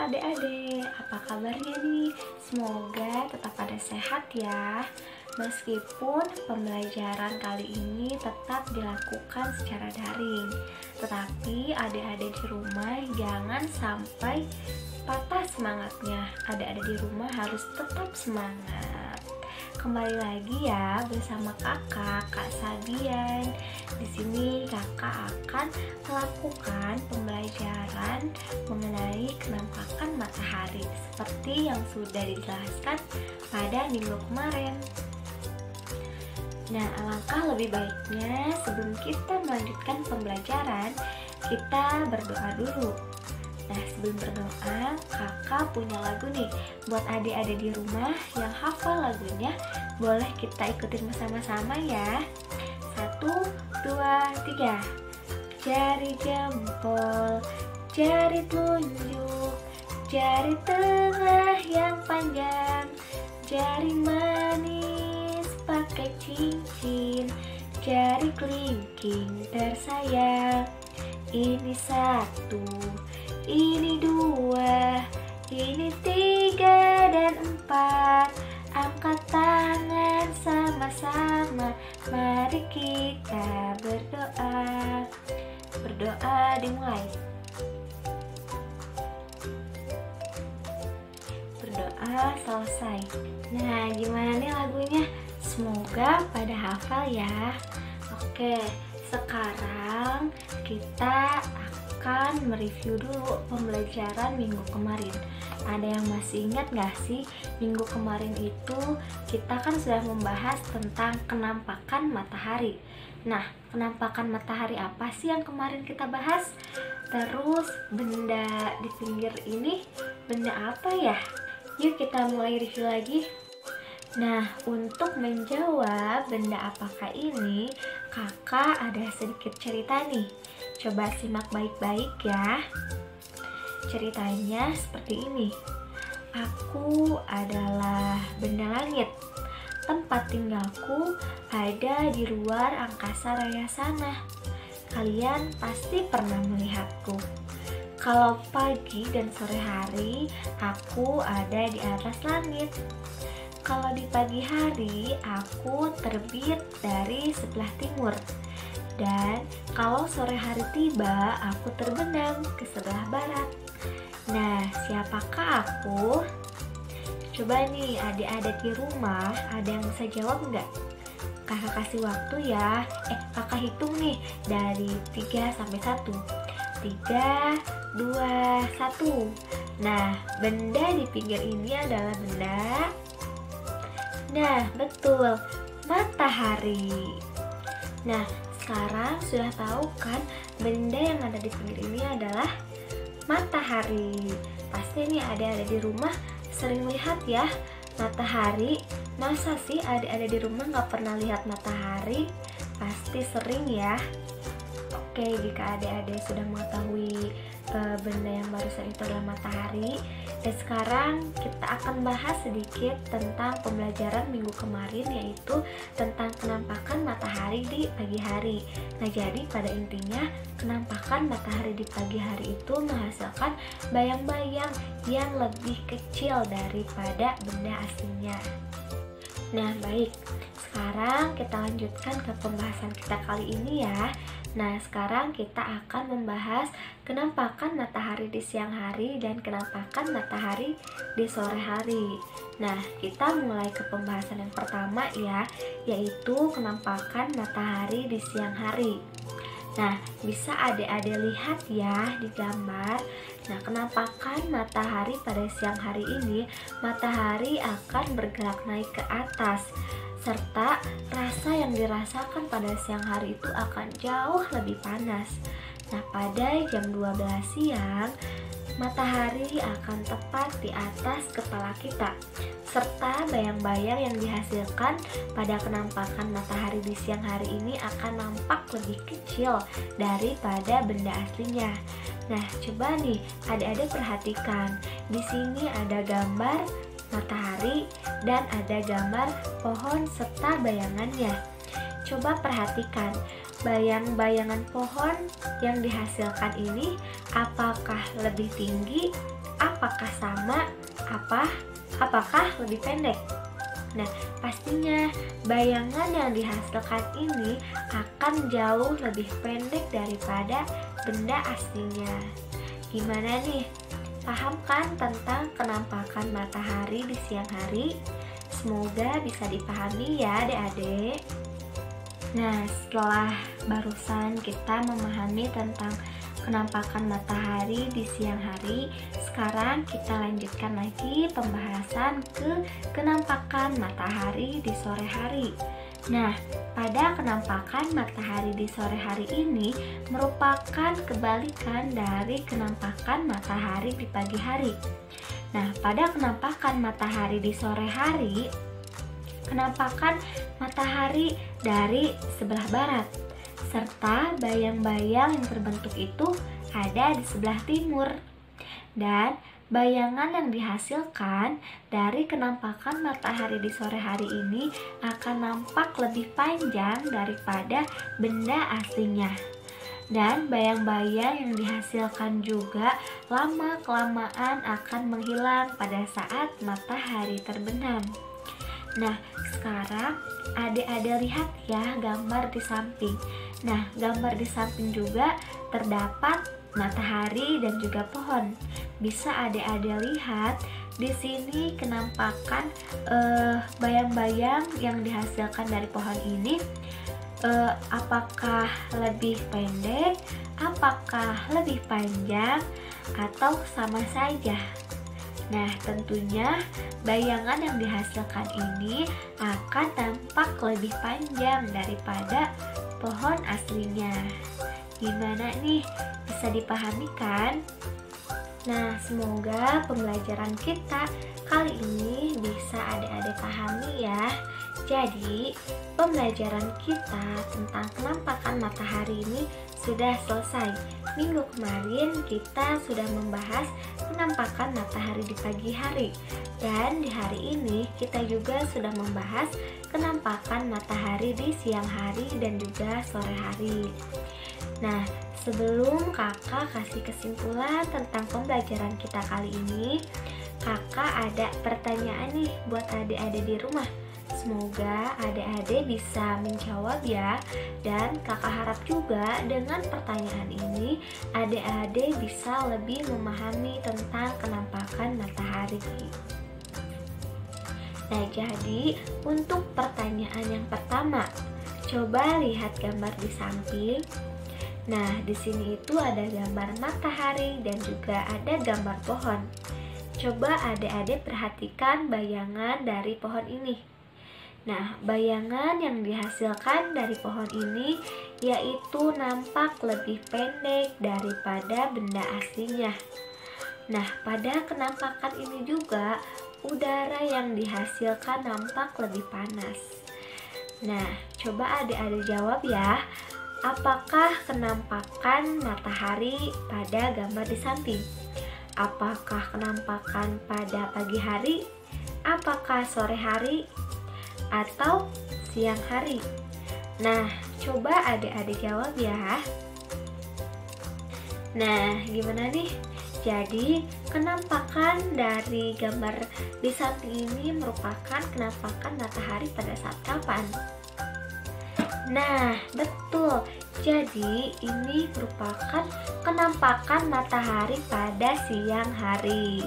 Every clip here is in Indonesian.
adik-adik, apa kabarnya nih? Semoga tetap pada sehat ya. Meskipun pembelajaran kali ini tetap dilakukan secara daring, tetapi adik-adik di rumah jangan sampai patah semangatnya. Adik-adik di rumah harus tetap semangat. Kembali lagi ya bersama Kak Sabian. Di sini Kakak akan melakukan pembelajaran mengenai kenampakan matahari seperti yang sudah dijelaskan pada minggu kemarin. Nah, alangkah lebih baiknya sebelum kita melanjutkan pembelajaran, kita berdoa dulu. Nah, sebelum berdoa, kakak punya lagu nih buat adik-adik di rumah yang hafal lagunya. Boleh kita ikutin bersama-sama ya. 1, 2, 3. Jari jempol, jari telunjuk, jari tengah yang panjang, jari manis pakai cincin, jari kelingking tersayang. Ini 1, ini 2, ini 3 dan 4. Angkat tangan sama-sama, mari kita berdoa. Berdoa dimulai. Berdoa selesai. Nah, gimana nih lagunya? Semoga pada hafal ya. Oke, sekarang kita akan mereview dulu pembelajaran minggu kemarin. Ada yang masih ingat gak sih? Minggu kemarin itu kita kan sudah membahas tentang kenampakan matahari. Nah, kenampakan matahari apa sih yang kemarin kita bahas? Terus benda di pinggir ini benda apa ya? Yuk kita mulai review lagi. Nah, untuk menjawab benda apakah ini, kakak ada sedikit cerita nih. Coba simak baik-baik ya. Ceritanya seperti ini. Aku adalah benda langit. Tempat tinggalku ada di luar angkasa raya sana. Kalian pasti pernah melihatku. Kalau pagi dan sore hari, aku ada di atas langit. Kalau di pagi hari, aku terbit dari sebelah timur. Dan kalau sore hari tiba, aku terbenam ke sebelah barat. Nah, siapakah aku? Coba nih adik-adik di rumah, ada yang bisa jawab nggak? Kakak kasih waktu ya. Kakak hitung nih dari 3 sampai 1. 3, 2, 1. Nah, benda di pinggir ini adalah benda. Nah, betul, matahari. Nah, sekarang sudah tahu kan benda yang ada di pinggir ini adalah matahari. Pasti nih ada di rumah sering lihat ya matahari. Masa sih ada di rumah nggak pernah lihat matahari? Pasti sering ya. Oke, jika adik-adik sudah mengetahui benda yang barusan itu adalah matahari, dan sekarang kita akan bahas sedikit tentang pembelajaran minggu kemarin, yaitu tentang kenampakan matahari di pagi hari. Nah, jadi pada intinya kenampakan matahari di pagi hari itu menghasilkan bayang-bayang yang lebih kecil daripada benda aslinya. Nah, baik, sekarang kita lanjutkan ke pembahasan kita kali ini ya. Nah, sekarang kita akan membahas kenampakan matahari di siang hari dan kenampakan matahari di sore hari. Nah, kita mulai ke pembahasan yang pertama ya, yaitu kenampakan matahari di siang hari. Nah, bisa adik-adik lihat ya di gambar. Nah, kenampakan matahari pada siang hari ini, matahari akan bergerak naik ke atas, serta rasa yang dirasakan pada siang hari itu akan jauh lebih panas. Nah, pada jam 12 siang, matahari akan tepat di atas kepala kita, serta bayang-bayang yang dihasilkan pada kenampakan matahari di siang hari ini akan nampak lebih kecil daripada benda aslinya. Nah, coba nih adik-adik perhatikan. Di sini ada gambar matahari dan ada gambar pohon serta bayangannya. Coba perhatikan bayang-bayangan pohon yang dihasilkan ini apakah lebih tinggi apakah sama? Apakah lebih pendek? Nah, pastinya bayangan yang dihasilkan ini akan jauh lebih pendek daripada benda aslinya. Gimana nih? Paham kan tentang kenampakan matahari di siang hari? Semoga bisa dipahami ya adik-adik. Nah, setelah barusan kita memahami tentang kenampakan matahari di siang hari, sekarang kita lanjutkan lagi pembahasan ke kenampakan matahari di sore hari. Nah, pada kenampakan matahari di sore hari ini merupakan kebalikan dari kenampakan matahari di pagi hari. Nah, pada kenampakan matahari di sore hari, kenampakan matahari dari sebelah barat, serta bayang-bayang yang terbentuk itu ada di sebelah timur. Dan bayangan yang dihasilkan dari kenampakan matahari di sore hari ini akan nampak lebih panjang daripada benda aslinya. Dan bayang-bayang yang dihasilkan juga lama-kelamaan akan menghilang pada saat matahari terbenam. Nah, sekarang adik-adik lihat ya gambar di samping. Nah, gambar di samping juga terdapat matahari dan juga pohon. Bisa adik-adik lihat di sini kenampakan bayang-bayang yang dihasilkan dari pohon ini. Apakah lebih pendek, apakah lebih panjang, atau sama saja? Nah, tentunya bayangan yang dihasilkan ini akan tampak lebih panjang daripada pohon aslinya. Gimana nih? Bisa dipahami kan? Nah, semoga pembelajaran kita kali ini bisa adik-adik pahami ya. Jadi, pembelajaran kita tentang kenampakan matahari ini sudah selesai. Minggu kemarin kita sudah membahas penampakan matahari di pagi hari. Dan di hari ini kita juga sudah membahas kenampakan matahari di siang hari dan juga sore hari. Nah, sebelum kakak kasih kesimpulan tentang pembelajaran kita kali ini, kakak ada pertanyaan nih buat adik-adik di rumah. Semoga adik-adik bisa menjawab ya. Dan kakak harap juga dengan pertanyaan ini adik-adik bisa lebih memahami tentang kenampakan matahari. Nah, jadi untuk pertanyaan yang pertama, coba lihat gambar di samping. Nah, di sini itu ada gambar matahari dan juga ada gambar pohon. Coba adik-adik perhatikan bayangan dari pohon ini. Nah, bayangan yang dihasilkan dari pohon ini yaitu nampak lebih pendek daripada benda aslinya. Nah, pada kenampakan ini juga udara yang dihasilkan nampak lebih panas. Nah, coba adik-adik jawab ya. Apakah kenampakan matahari pada gambar di samping? Apakah kenampakan pada pagi hari? Apakah sore hari? Atau siang hari? Nah, coba adik-adik jawab ya. Nah, gimana nih? Jadi, kenampakan dari gambar di samping ini merupakan kenampakan matahari pada saat kapan? Nah, betul. Jadi, ini merupakan kenampakan matahari pada siang hari.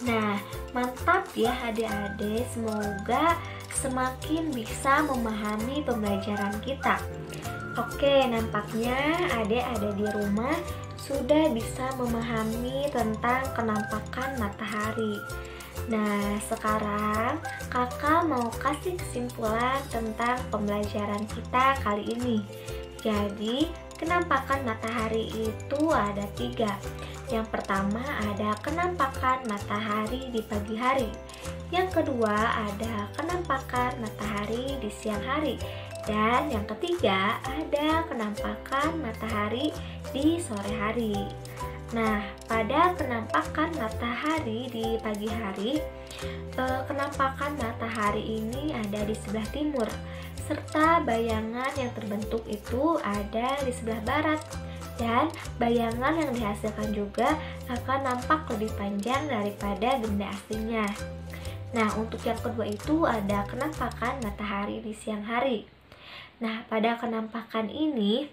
Nah, mantap ya adik-adik. Semoga semakin bisa memahami pembelajaran kita. Oke, nampaknya adik-adik di rumah sudah bisa memahami tentang kenampakan matahari. Nah, sekarang kakak mau kasih kesimpulan tentang pembelajaran kita kali ini. Jadi, kenampakan matahari itu ada 3. Yang pertama ada kenampakan matahari di pagi hari. Yang kedua ada kenampakan matahari di siang hari. Dan yang ketiga ada kenampakan matahari di sore hari. Nah, pada kenampakan matahari di pagi hari, kenampakan matahari ini ada di sebelah timur, serta bayangan yang terbentuk itu ada di sebelah barat. Dan bayangan yang dihasilkan juga akan nampak lebih panjang daripada benda aslinya. Nah, untuk yang kedua itu ada kenampakan matahari di siang hari. Nah, pada kenampakan ini,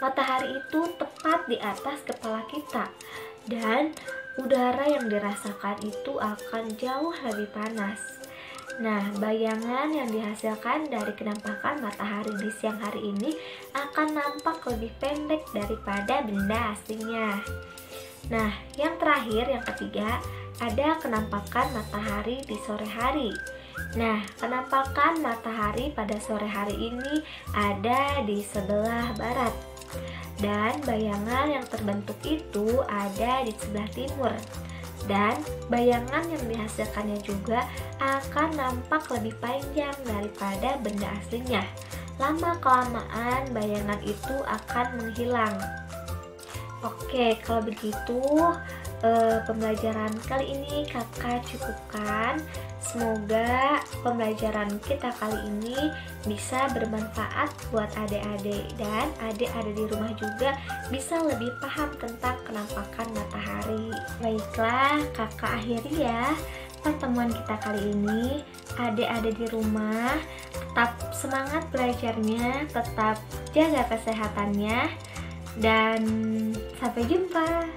matahari itu tepat di atas kepala kita, dan udara yang dirasakan itu akan jauh lebih panas. Nah, bayangan yang dihasilkan dari kenampakan matahari di siang hari ini akan nampak lebih pendek daripada benda aslinya. Nah, yang terakhir, yang ketiga, ada kenampakan matahari di sore hari. Nah, kenampakan matahari pada sore hari ini ada di sebelah barat. Dan bayangan yang terbentuk itu ada di sebelah timur. Dan bayangan yang dihasilkannya juga akan nampak lebih panjang daripada benda aslinya. Lama-kelamaan bayangan itu akan menghilang. Oke, kalau begitu pembelajaran kali ini kakak cukupkan. Semoga pembelajaran kita kali ini bisa bermanfaat buat adik-adik, dan adik-adik di rumah juga bisa lebih paham tentang kenampakan matahari. Baiklah, kakak akhiri ya pertemuan kita kali ini. Adik-adik di rumah tetap semangat belajarnya, tetap jaga kesehatannya, dan sampai jumpa.